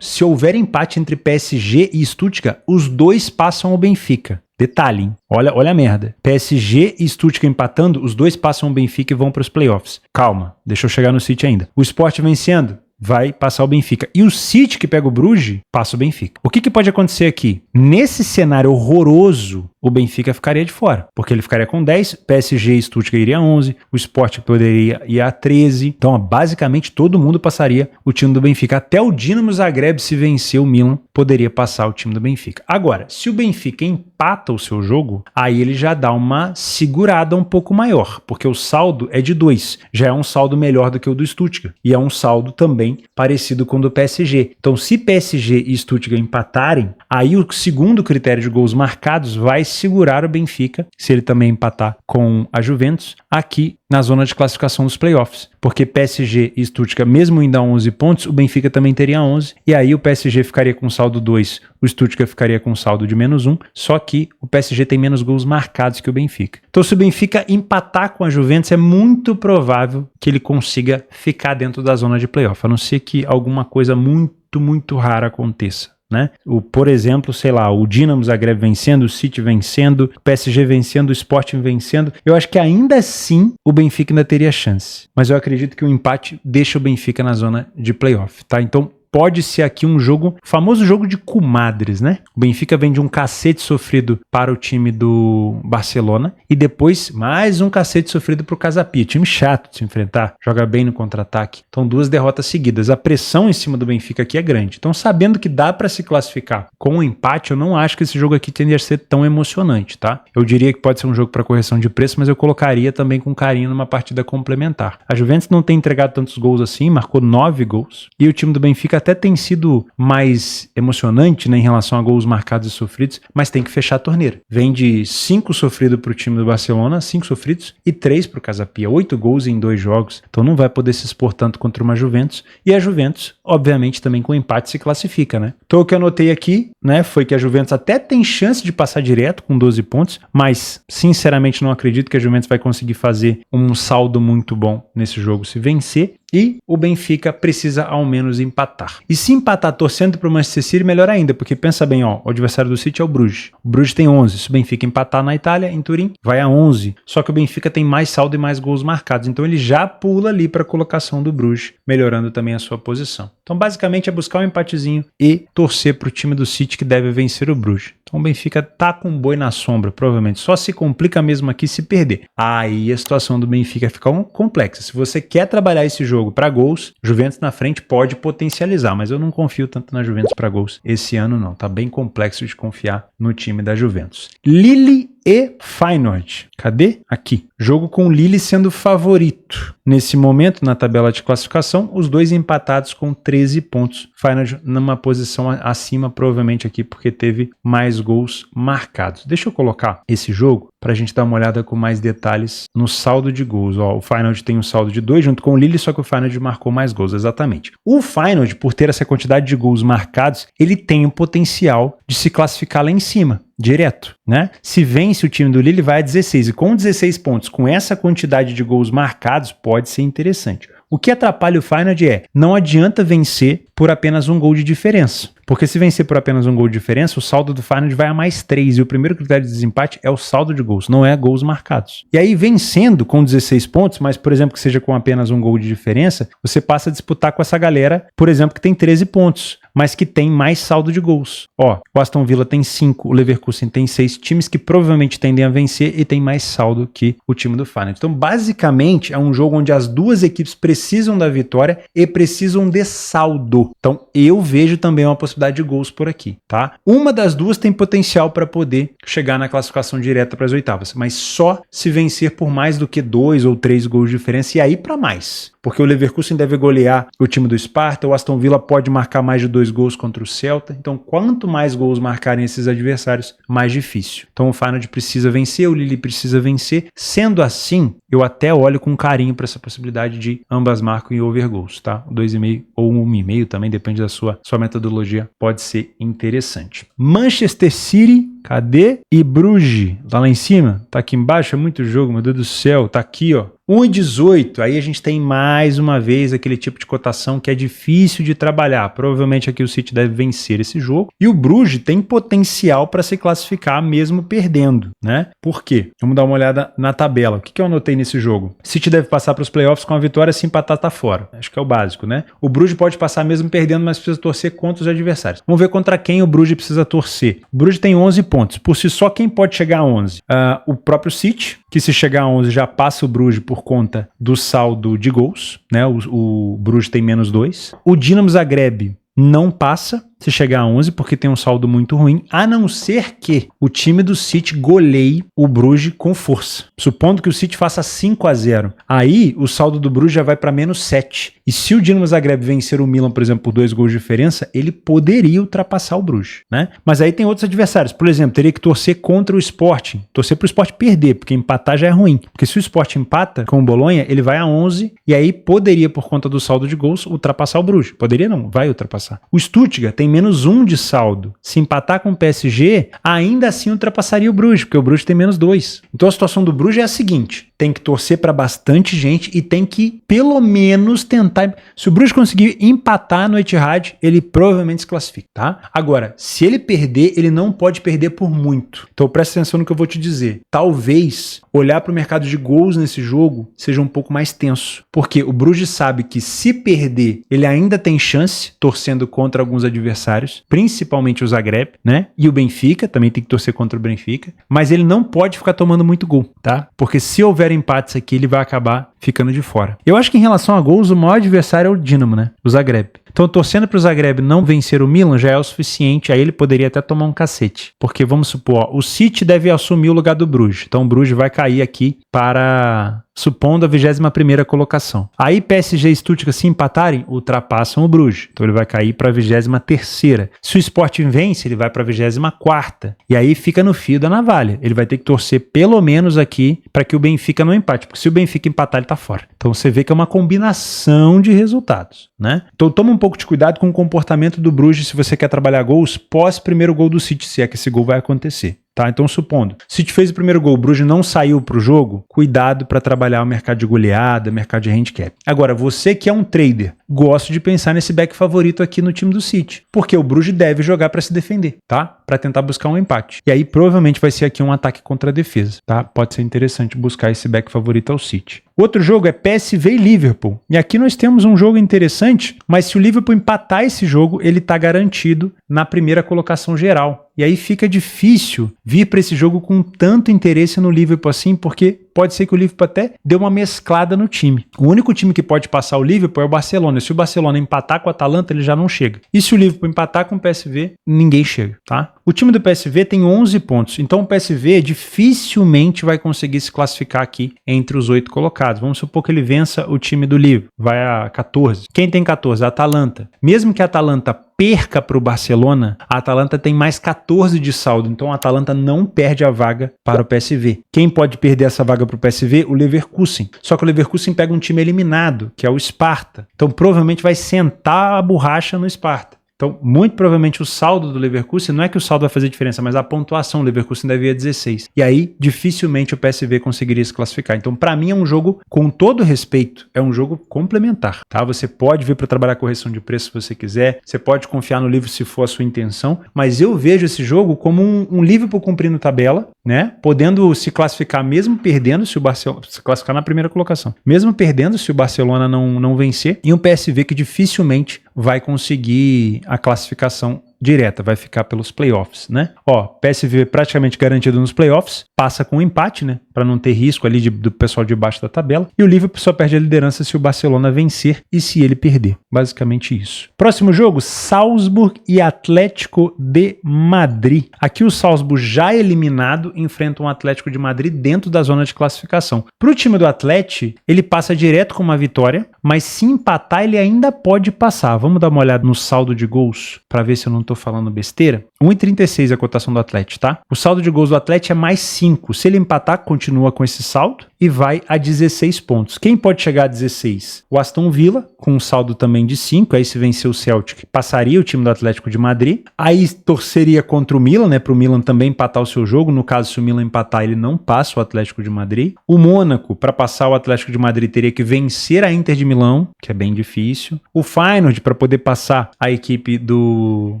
Se houver empate entre PSG e Stuttgart, os dois passam o Benfica. Detalhe, hein? Olha a merda. PSG e Stuttgart empatando, os dois passam o Benfica e vão para os playoffs. Calma, deixa eu chegar no City ainda. O Sport vencendo, vai passar o Benfica. E o City, que pega o Bruges, passa o Benfica. O que pode acontecer aqui? Nesse cenário horroroso, o Benfica ficaria de fora, porque ele ficaria com 10, PSG e Stuttgart iria a 11, o Sport poderia ir a 13. Então, basicamente, todo mundo passaria o time do Benfica. Até o Dinamo Zagreb, se vencer o Milan, poderia passar o time do Benfica. Agora, se o Benfica empata o seu jogo, aí ele já dá uma segurada um pouco maior, porque o saldo é de 2. Já é um saldo melhor do que o do Stuttgart. E é um saldo também parecido com o do PSG. Então, se PSG e Stuttgart empatarem, aí o segundo critério de gols marcados vai segurar o Benfica, se ele também empatar com a Juventus, aqui na zona de classificação dos playoffs. Porque PSG e Stuttgart, mesmo indo a 11 pontos, o Benfica também teria 11, e aí o PSG ficaria com saldo 2, o Stuttgart ficaria com saldo de -1, só que o PSG tem menos gols marcados que o Benfica. Então, se o Benfica empatar com a Juventus, é muito provável que ele consiga ficar dentro da zona de playoff, a não ser que alguma coisa muito rara aconteça. Né? Por exemplo, sei lá, o Dinamo Zagreb vencendo, o City vencendo, o PSG vencendo, o Sporting vencendo. Eu acho que ainda assim o Benfica ainda teria chance. Mas eu acredito que o empate deixa o Benfica na zona de playoff, tá? Então pode ser aqui um jogo, famoso jogo de comadres, né? O Benfica vem de um cacete sofrido para o time do Barcelona e depois mais um cacete sofrido para o Casa Pia. Time chato de se enfrentar, joga bem no contra-ataque. Então 2 derrotas seguidas. A pressão em cima do Benfica aqui é grande. Então, sabendo que dá para se classificar com um empate, eu não acho que esse jogo aqui tende a ser tão emocionante, tá? Eu diria que pode ser um jogo para correção de preço, mas eu colocaria também com carinho numa partida complementar. A Juventus não tem entregado tantos gols assim, marcou 9 gols. E o time do Benfica até tem sido mais emocionante, né, em relação a gols marcados e sofridos, mas tem que fechar a torneira. Vem de 5 sofridos para o time do Barcelona, 5 sofridos, e 3 para o Casa Pia, 8 gols em 2 jogos. Então não vai poder se expor tanto contra uma Juventus. E a Juventus, obviamente, também com empate se classifica, né? Então o que eu anotei aqui, né, foi que a Juventus até tem chance de passar direto com 12 pontos, mas sinceramente não acredito que a Juventus vai conseguir fazer um saldo muito bom nesse jogo se vencer. e o Benfica precisa ao menos empatar. E se empatar torcendo para o Manchester City, melhor ainda, porque pensa bem, ó, o adversário do City é o Bruges. O Bruges tem 11, se o Benfica empatar na Itália, em Turim, vai a 11. Só que o Benfica tem mais saldo e mais gols marcados, então ele já pula ali para a colocação do Bruges, melhorando também a sua posição. Então basicamente é buscar um empatezinho e torcer para o time do City que deve vencer o Bruges. Então o Benfica tá com um boi na sombra, provavelmente. Só se complica mesmo aqui se perder. Aí a situação do Benfica fica complexa. Se você quer trabalhar esse jogo para gols, Juventus na frente pode potencializar, mas eu não confio tanto na Juventus para gols esse ano não. Tá bem complexo de confiar no time da Juventus. Lille e Feyenoord. Cadê? Aqui. Jogo com o Lille sendo favorito. Nesse momento, na tabela de classificação, os dois empatados com 13 pontos. Feyenoord numa posição acima, provavelmente aqui, porque teve mais gols marcados. Deixa eu colocar esse jogo para a gente dar uma olhada com mais detalhes no saldo de gols. Ó, o Feyenoord tem um saldo de 2 junto com o Lille, só que o Feyenoord marcou mais gols, exatamente. O Feyenoord, por ter essa quantidade de gols marcados, ele tem o potencial de se classificar lá em cima, direto, né? Se vence o time do Lille, vai a 16, e com 16 pontos, com essa quantidade de gols marcados, pode ser interessante. O que atrapalha o Feyenoord é, não adianta vencer por apenas um gol de diferença. Porque se vencer por apenas um gol de diferença, o saldo do Feyenoord vai a mais 3. E o primeiro critério de desempate é o saldo de gols, não é gols marcados. E aí, vencendo com 16 pontos, mas, por exemplo, que seja com apenas um gol de diferença, você passa a disputar com essa galera, por exemplo, que tem 13 pontos, mas que tem mais saldo de gols. Ó, o Aston Villa tem 5, o Leverkusen tem 6, times que provavelmente tendem a vencer e tem mais saldo que o time do Feyenoord. Então, basicamente, é um jogo onde as duas equipes precisam da vitória e precisam de saldo. Então, eu vejo também uma possibilidade de gols por aqui, tá? Uma das duas tem potencial para poder chegar na classificação direta para as oitavas, mas só se vencer por mais do que 2 ou 3 gols de diferença e aí para mais. Porque o Leverkusen deve golear o time do Sparta, o Aston Villa pode marcar mais de 2 gols contra o Celta, então quanto mais gols marcarem esses adversários, mais difícil. Então o Feyenoord precisa vencer, o Lille precisa vencer. Sendo assim, eu até olho com carinho para essa possibilidade de ambas marcam em over goals, tá? 2,5 ou 1,5 também, depende da sua metodologia, pode ser interessante. Manchester City, cadê? E Bruges, tá lá em cima? Tá aqui embaixo, é muito jogo, meu Deus do céu, tá aqui, ó. 1,18, aí a gente tem mais uma vez aquele tipo de cotação que é difícil de trabalhar. Provavelmente aqui o City deve vencer esse jogo. E o Bruges tem potencial para se classificar mesmo perdendo, né? Por quê? Vamos dar uma olhada na tabela. O que eu anotei nesse jogo? City deve passar para os playoffs com a vitória, se empatar tá fora. Acho que é o básico, né? O Bruges pode passar mesmo perdendo, mas precisa torcer contra os adversários. Vamos ver contra quem o Bruges precisa torcer. O Bruges tem 11 pontos. Por si só, quem pode chegar a 11? O próprio City, que se chegar a 11 já passa o Bruges por conta do saldo de gols, né? O Bruges tem menos 2. O Dinamo Zagreb não passa se chegar a 11, porque tem um saldo muito ruim, a não ser que o time do City goleie o Bruges com força. Supondo que o City faça 5-0. Aí, o saldo do Bruges já vai para menos 7. E se o Dinamo Zagreb vencer o Milan, por exemplo, por 2 gols de diferença, ele poderia ultrapassar o Bruges, né? Mas aí tem outros adversários. Por exemplo, teria que torcer contra o Sporting. Torcer para o Sporting perder, porque empatar já é ruim. Porque se o Sporting empata com o Bolonha, ele vai a 11 e aí poderia, por conta do saldo de gols, ultrapassar o Bruges. Poderia não, vai ultrapassar. O Stuttgart tem menos 1 de saldo. Se empatar com o PSG, ainda assim ultrapassaria o Bruges, porque o Bruges tem menos 2. Então a situação do Bruges é a seguinte: tem que torcer para bastante gente e tem que, pelo menos, tentar. Se o Bruges conseguir empatar no Etihad, ele provavelmente se classifica, tá? Agora, se ele perder, ele não pode perder por muito. Então presta atenção no que eu vou te dizer. Talvez olhar para o mercado de gols nesse jogo seja um pouco mais tenso, porque o Bruges sabe que se perder, ele ainda tem chance, torcendo contra alguns adversários, principalmente o Zagreb, né? E o Benfica, também tem que torcer contra o Benfica, mas ele não pode ficar tomando muito gol, tá? Porque se houver empates aqui, ele vai acabar ficando de fora. Eu acho que em relação a gols, o maior adversário é o Dinamo, né? O Zagreb. Então, torcendo para o Zagreb não vencer o Milan já é o suficiente, aí ele poderia até tomar um cacete. Porque, vamos supor, ó, o City deve assumir o lugar do Bruges. Então, o Bruges vai cair aqui para, supondo, a 21ª colocação. Aí, PSG e Stuttgart, se empatarem, ultrapassam o Bruges. Então, ele vai cair para a 23ª. Se o Sporting vence, ele vai para a 24ª. E aí, fica no fio da navalha. Ele vai ter que torcer pelo menos aqui para que o Benfica não empate. Porque se o Benfica empatar, ele tá fora. Então, você vê que é uma combinação de resultados, né? Então, toma um pouco de cuidado com o comportamento do Bruges se você quer trabalhar gols pós primeiro gol do City, se é que esse gol vai acontecer. tá? Então, supondo, se te fez o primeiro gol, o Bruges não saiu pro jogo, cuidado para trabalhar o mercado de goleada, mercado de handicap. Agora, você que é um trader, gosto de pensar nesse back favorito aqui no time do City, porque o Bruges deve jogar para se defender, tá? Para tentar buscar um empate. E aí, provavelmente vai ser aqui um ataque contra a defesa, tá? Pode ser interessante buscar esse back favorito ao City. Outro jogo é PSV e Liverpool. E aqui nós temos um jogo interessante, mas se o Liverpool empatar esse jogo, ele está garantido na primeira colocação geral. E aí fica difícil vir para esse jogo com tanto interesse no Liverpool assim, porque pode ser que o Liverpool até dê uma mesclada no time. O único time que pode passar o Liverpool é o Barcelona. Se o Barcelona empatar com o Atalanta, ele já não chega. E se o Liverpool empatar com o PSV, ninguém chega, tá? O time do PSV tem 11 pontos, então o PSV dificilmente vai conseguir se classificar aqui entre os 8 colocados. Vamos supor que ele vença o time do Liverpool, vai a 14. Quem tem 14? A Atalanta. Mesmo que a Atalanta perca para o Barcelona, a Atalanta tem mais 14 de saldo, então a Atalanta não perde a vaga para o PSV. Quem pode perder essa vaga para o PSV? O Leverkusen. Só que o Leverkusen pega um time eliminado, que é o Sparta. Então provavelmente vai sentar a borracha no Sparta. Então, muito provavelmente o saldo do Leverkusen, não é que o saldo vai fazer diferença, mas a pontuação do Leverkusen deve ir a 16. E aí, dificilmente o PSV conseguiria se classificar. Então, para mim é um jogo, com todo respeito, é um jogo complementar, tá? Você pode vir para trabalhar correção de preço se você quiser, você pode confiar no livro se for a sua intenção, mas eu vejo esse jogo como um Liverpool cumprindo tabela, né? Podendo se classificar mesmo perdendo se o Barcelona, se classificar na primeira colocação, mesmo perdendo se o Barcelona não vencer, e um PSV que dificilmente vai conseguir a classificação direta, vai ficar pelos playoffs, né? Ó, PSV praticamente garantido nos playoffs, passa com um empate, né? Para não ter risco ali do pessoal de baixo da tabela. E o Liverpool só perde a liderança se o Barcelona vencer e se ele perder. Basicamente isso. Próximo jogo, Salzburg e Atlético de Madrid. Aqui o Salzburg já eliminado enfrenta um Atlético de Madrid dentro da zona de classificação. Para o time do Atlético, ele passa direto com uma vitória, mas se empatar ele ainda pode passar. Vamos dar uma olhada no saldo de gols para ver se eu não tô falando besteira. 1,36 a cotação do Atlético, tá? O saldo de gols do Atlético é mais 5. Se ele empatar, continua com esse saldo e vai a 16 pontos. Quem pode chegar a 16? O Aston Villa, com um saldo também de 5. Aí se vencer o Celtic, passaria o time do Atlético de Madrid. Aí torceria contra o Milan, né? Para o Milan também empatar o seu jogo. No caso, se o Milan empatar, ele não passa o Atlético de Madrid. O Mônaco, para passar o Atlético de Madrid, teria que vencer a Inter de Milão, que é bem difícil. O Feyenoord, para poder passar a equipe do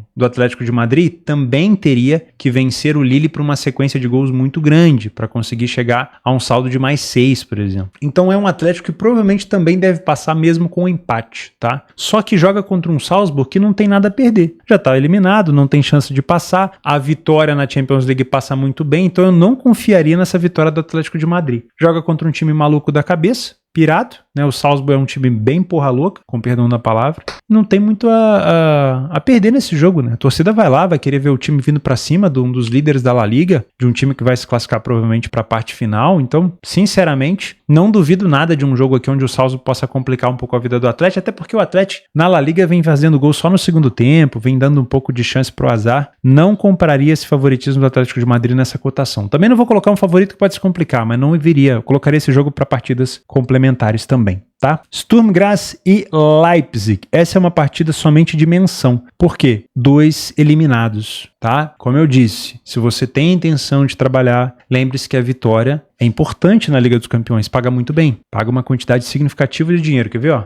Atlético de Madrid, também teria que vencer o Lille para uma sequência de gols muito grande, para conseguir chegar a um saldo de mais 6, por exemplo. Então é um Atlético que provavelmente também deve passar mesmo com um empate, tá? Só que joga contra um Salzburg que não tem nada a perder. Já está eliminado, não tem chance de passar. A vitória na Champions League passa muito bem, então eu não confiaria nessa vitória do Atlético de Madrid. Joga contra um time maluco da cabeça, pirado, né? O Salzburg é um time bem porra louca, com perdão da palavra. Não tem muito a perder nesse jogo, né? A torcida vai lá, vai querer ver o time vindo pra cima de um dos líderes da La Liga, de um time que vai se classificar provavelmente pra parte final. Então, sinceramente, não duvido nada de um jogo aqui onde o Salzburg possa complicar um pouco a vida do Atlético, até porque o Atlético na La Liga vem fazendo gol só no segundo tempo, vem dando um pouco de chance pro azar. Não compraria esse favoritismo do Atlético de Madrid nessa cotação. Também não vou colocar um favorito que pode se complicar, mas não viria. Eu colocaria esse jogo para partidas complementares também, tá? Sturm Graz e Leipzig. Essa é uma partida somente de menção. Por quê? 2 eliminados, tá? Como eu disse, se você tem a intenção de trabalhar, lembre-se que a vitória é importante na Liga dos Campeões, paga muito bem, paga uma quantidade significativa de dinheiro, quer ver, ó?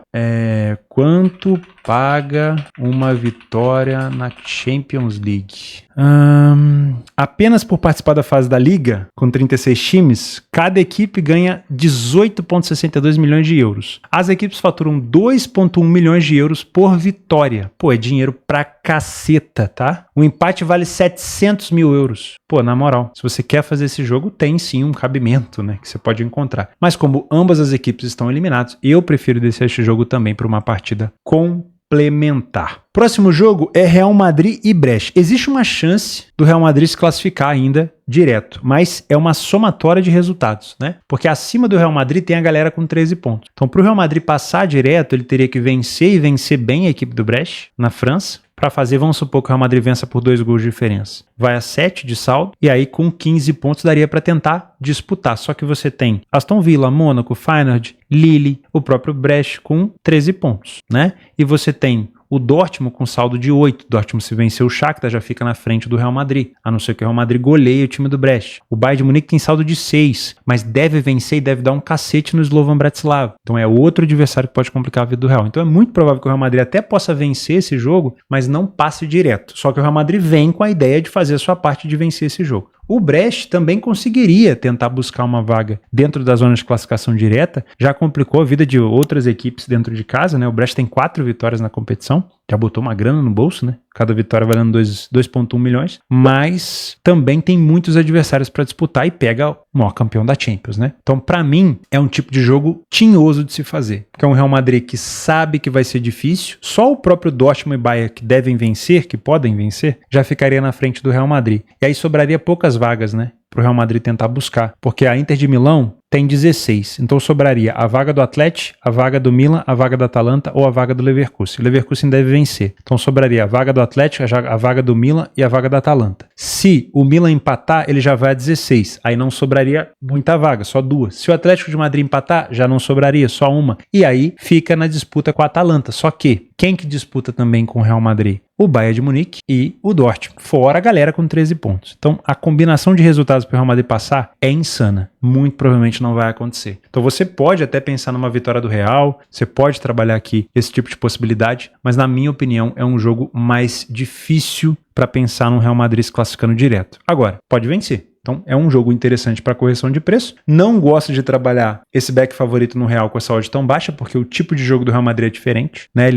Quanto paga uma vitória na Champions League? Apenas por participar da fase da Liga, com 36 times, cada equipe ganha 18,62 milhões de euros. As equipes faturam 2,1 milhões de euros por vitória. Pô, é dinheiro pra caceta, tá? O empate vale 700 mil euros. Pô, na moral, se você quer fazer esse jogo, tem sim um cabimento, né, que você pode encontrar. Mas como ambas as equipes estão eliminadas, eu prefiro descer este jogo também para uma partida complementar. Próximo jogo é Real Madrid e Brest. Existe uma chance do Real Madrid se classificar ainda direto, mas é uma somatória de resultados, né? Porque acima do Real Madrid tem a galera com 13 pontos. Então, para o Real Madrid passar direto, ele teria que vencer e vencer bem a equipe do Brest na França. Para fazer, vamos supor que o Real Madrid vença por 2 gols de diferença. Vai a 7 de saldo, e aí com 15 pontos daria para tentar disputar. Só que você tem Aston Villa, Mônaco, Feyenoord, Lille, o próprio Brest com 13 pontos, né? E você tem o Dortmund com saldo de 8. O Dortmund, se vencer o Shakhtar, já fica na frente do Real Madrid, a não ser que o Real Madrid goleie o time do Brest. O Bayern de Munique tem saldo de 6, mas deve vencer e deve dar um cacete no Slovan Bratislava. Então é outro adversário que pode complicar a vida do Real. Então é muito provável que o Real Madrid até possa vencer esse jogo, mas não passe direto. Só que o Real Madrid vem com a ideia de fazer a sua parte de vencer esse jogo. O Brest também conseguiria tentar buscar uma vaga dentro da zona de classificação direta, já complicou a vida de outras equipes dentro de casa, né? O Brest tem 4 vitórias na competição, já botou uma grana no bolso, né? Cada vitória valendo 2,1 milhões, mas também tem muitos adversários para disputar e pega o maior campeão da Champions, né? Então, para mim, é um tipo de jogo tinhoso de se fazer, porque é um Real Madrid que sabe que vai ser difícil, só o próprio Dortmund e Bayern que devem vencer, que podem vencer, já ficaria na frente do Real Madrid. E aí sobraria poucas vagas, né, para o Real Madrid tentar buscar, porque a Inter de Milão tem 16, então sobraria a vaga do Atlético, a vaga do Milan, a vaga do Atalanta ou a vaga do Leverkusen. O Leverkusen deve vencer, então sobraria a vaga do Atlético, a vaga do Milan e a vaga do Atalanta. Se o Milan empatar, ele já vai a 16, aí não sobraria muita vaga, só 2. Se o Atlético de Madrid empatar, já não sobraria, só 1, e aí fica na disputa com a Atalanta. Só que quem que disputa também com o Real Madrid? O Bayern de Munique e o Dortmund, fora a galera com 13 pontos. Então a combinação de resultados para o Real Madrid passar é insana, muito provavelmente não vai acontecer. Então você pode até pensar numa vitória do Real, você pode trabalhar aqui esse tipo de possibilidade, mas na minha opinião é um jogo mais difícil para pensar no Real Madrid se classificando direto. Agora, pode vencer. Então é um jogo interessante para correção de preço. Não gosto de trabalhar esse back favorito no Real com essa odd tão baixa, porque o tipo de jogo do Real Madrid é diferente, né?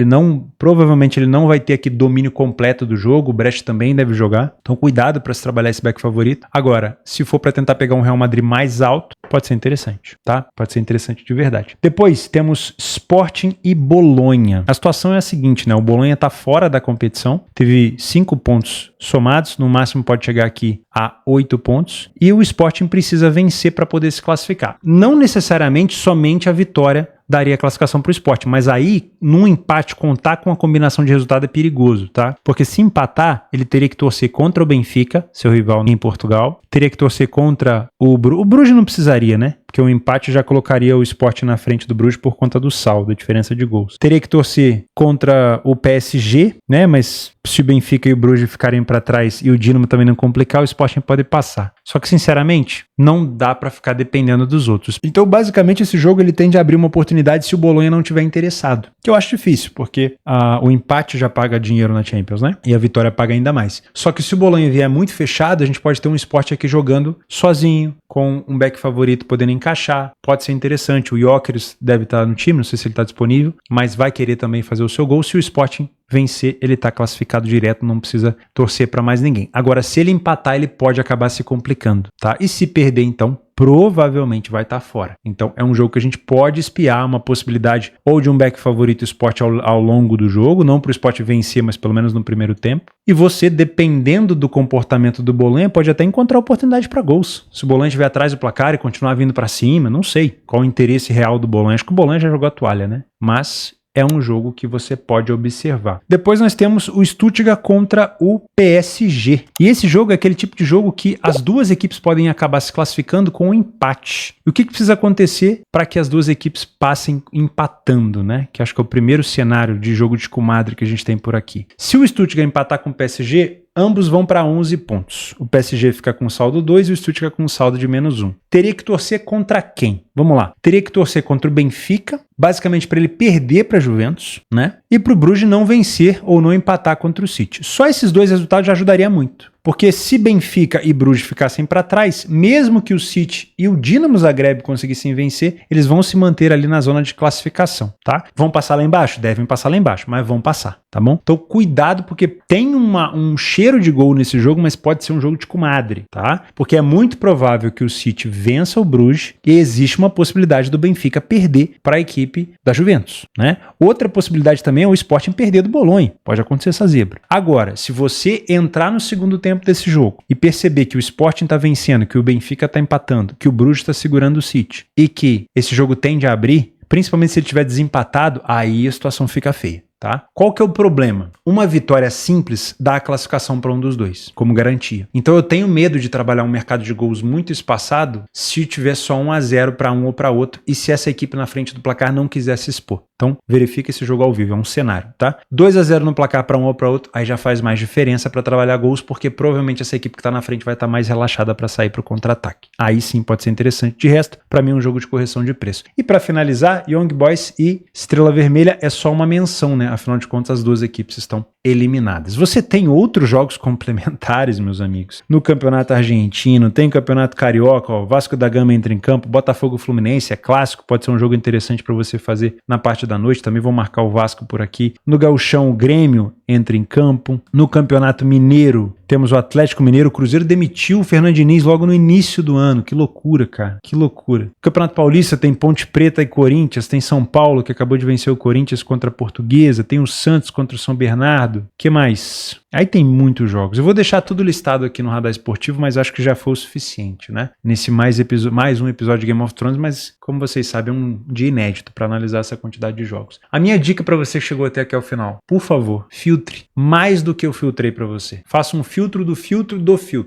Provavelmente ele não vai ter aqui domínio completo do jogo, o Brest também deve jogar. Então cuidado para se trabalhar esse back favorito. Agora, se for para tentar pegar um Real Madrid mais alto, pode ser interessante, tá? Pode ser interessante de verdade. Depois temos Sporting e Bolonha. A situação é a seguinte, né? O Bolonha tá fora da competição, teve 5 pontos somados, no máximo pode chegar aqui a 8 pontos, e o Sporting precisa vencer para poder se classificar. Não necessariamente somente a vitória daria a classificação para o Sporting, mas aí, num empate, contar com a combinação de resultado é perigoso, tá? Porque se empatar, ele teria que torcer contra o Benfica, seu rival em Portugal, teria que torcer contra o Bruges. O Bruges não precisaria, né? Porque o empate já colocaria o Sporting na frente do Bruges por conta do saldo, a diferença de gols. Teria que torcer contra o PSG, né? Mas se o Benfica e o Bruges ficarem para trás e o Dinamo também não complicar, o Sporting pode passar. Só que, sinceramente, não dá para ficar dependendo dos outros. Então, basicamente, esse jogo ele tende a abrir uma oportunidade se o Bolonha não tiver interessado. Que eu acho difícil, porque o empate já paga dinheiro na Champions, né? E a vitória paga ainda mais. Só que se o Bolonha vier muito fechado, a gente pode ter um Sporting aqui jogando sozinho, com um back favorito podendo encaixar. Pode ser interessante. O Gyökeres deve estar no time, não sei se ele está disponível, mas vai querer também fazer o seu gol. Se o Sporting vencer, ele está classificado direto, não precisa torcer para mais ninguém. Agora, se ele empatar, ele pode acabar se complicando, tá? E se perder, então, provavelmente vai estar fora. Então, é um jogo que a gente pode espiar uma possibilidade ou de um back favorito Sport ao longo do jogo, não para o Sport vencer, mas pelo menos no primeiro tempo. E você, dependendo do comportamento do Bolonha, pode até encontrar oportunidade para gols. Se o Bolonha estiver atrás do placar e continuar vindo para cima, não sei qual o interesse real do Bolonha. Acho que o Bolonha já jogou a toalha, né? Mas é um jogo que você pode observar. Depois nós temos o Stuttgart contra o PSG. E esse jogo é aquele tipo de jogo que as duas equipes podem acabar se classificando com um empate. E o que precisa acontecer para que as duas equipes passem empatando, né? Que acho que é o primeiro cenário de jogo de comadre que a gente tem por aqui. Se o Stuttgart empatar com o PSG, ambos vão para 11 pontos. O PSG fica com saldo 2 e o Stuttgart com saldo de -1. Teria que torcer contra quem? Vamos lá. Teria que torcer contra o Benfica, basicamente para ele perder para a Juventus, né? E para o Bruges não vencer ou não empatar contra o City. Só esses dois resultados já ajudaria muito. Porque se Benfica e Bruges ficassem para trás, mesmo que o City e o Dinamo Zagreb conseguissem vencer, eles vão se manter ali na zona de classificação, tá? Vão passar lá embaixo? Devem passar lá embaixo, mas vão passar, tá bom? Então cuidado, porque tem um cheiro de gol nesse jogo, mas pode ser um jogo de comadre, tá? Porque é muito provável que o City vença o Bruges e existe uma possibilidade do Benfica perder para a equipe da Juventus, né? Outra possibilidade também é o Sporting perder do Bolonha. Pode acontecer essa zebra. Agora, se você entrar no segundo tempo desse jogo e perceber que o Sporting está vencendo, que o Benfica está empatando, que o Bruges está segurando o City e que esse jogo tende a abrir, principalmente se ele estiver desempatado, aí a situação fica feia. Tá? Qual que é o problema? Uma vitória simples dá a classificação para um dos dois, como garantia. Então eu tenho medo de trabalhar um mercado de gols muito espaçado se tiver só 1-0 para um ou para outro e se essa equipe na frente do placar não quiser se expor. Então, verifica esse jogo ao vivo, é um cenário, tá? 2-0 no placar para um ou para outro, aí já faz mais diferença para trabalhar gols, porque provavelmente essa equipe que tá na frente vai estar mais relaxada para sair pro contra-ataque. Aí sim pode ser interessante. De resto, para mim é um jogo de correção de preço. E para finalizar, Young Boys e Estrela Vermelha é só uma menção, né? Afinal de contas, as duas equipes estão eliminadas. Você tem outros jogos complementares, meus amigos. No Campeonato Argentino, tem Campeonato Carioca, ó, Vasco da Gama entra em campo, Botafogo Fluminense, é clássico, pode ser um jogo interessante para você fazer na parte da noite. Também vou marcar o Vasco por aqui. No Gauchão, o Grêmio entra em campo. No Campeonato Mineiro, temos o Atlético Mineiro. O Cruzeiro demitiu o Fernando Diniz logo no início do ano. Que loucura, cara. Que loucura. No Campeonato Paulista tem Ponte Preta e Corinthians. Tem São Paulo, que acabou de vencer o Corinthians contra a Portuguesa. Tem o Santos contra o São Bernardo. Que mais? Aí tem muitos jogos. Eu vou deixar tudo listado aqui no Radar Esportivo, mas acho que já foi o suficiente, né? Nesse mais um episódio de Game of Thrones, mas como vocês sabem, é um dia inédito para analisar essa quantidade de jogos. A minha dica para você que chegou até aqui ao final, por favor, filtre mais do que eu filtrei para você. Faça um filtro do filtro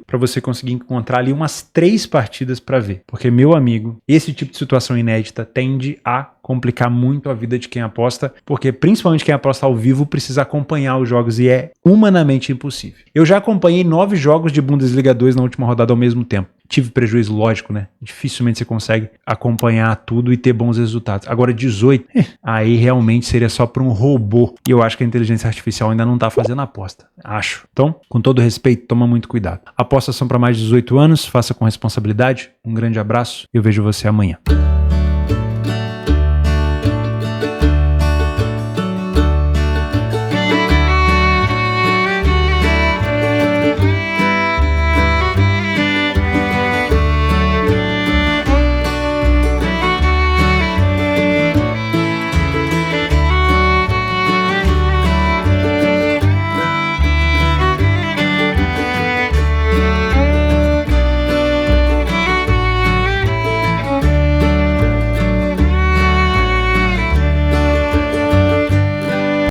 para você conseguir encontrar ali umas 3 partidas para ver. Porque, meu amigo, esse tipo de situação inédita tende a complicar muito a vida de quem aposta, porque principalmente quem aposta ao vivo precisa acompanhar os jogos e é humanamente impossível. Eu já acompanhei 9 jogos de Bundesliga 2 na última rodada ao mesmo tempo. Tive prejuízo, lógico, né? Dificilmente você consegue acompanhar tudo e ter bons resultados. Agora 18, aí realmente seria só para um robô. E eu acho que a inteligência artificial ainda não tá fazendo aposta. Acho. Então, com todo respeito, toma muito cuidado. Apostas são para mais de 18 anos, faça com responsabilidade. Um grande abraço e eu vejo você amanhã.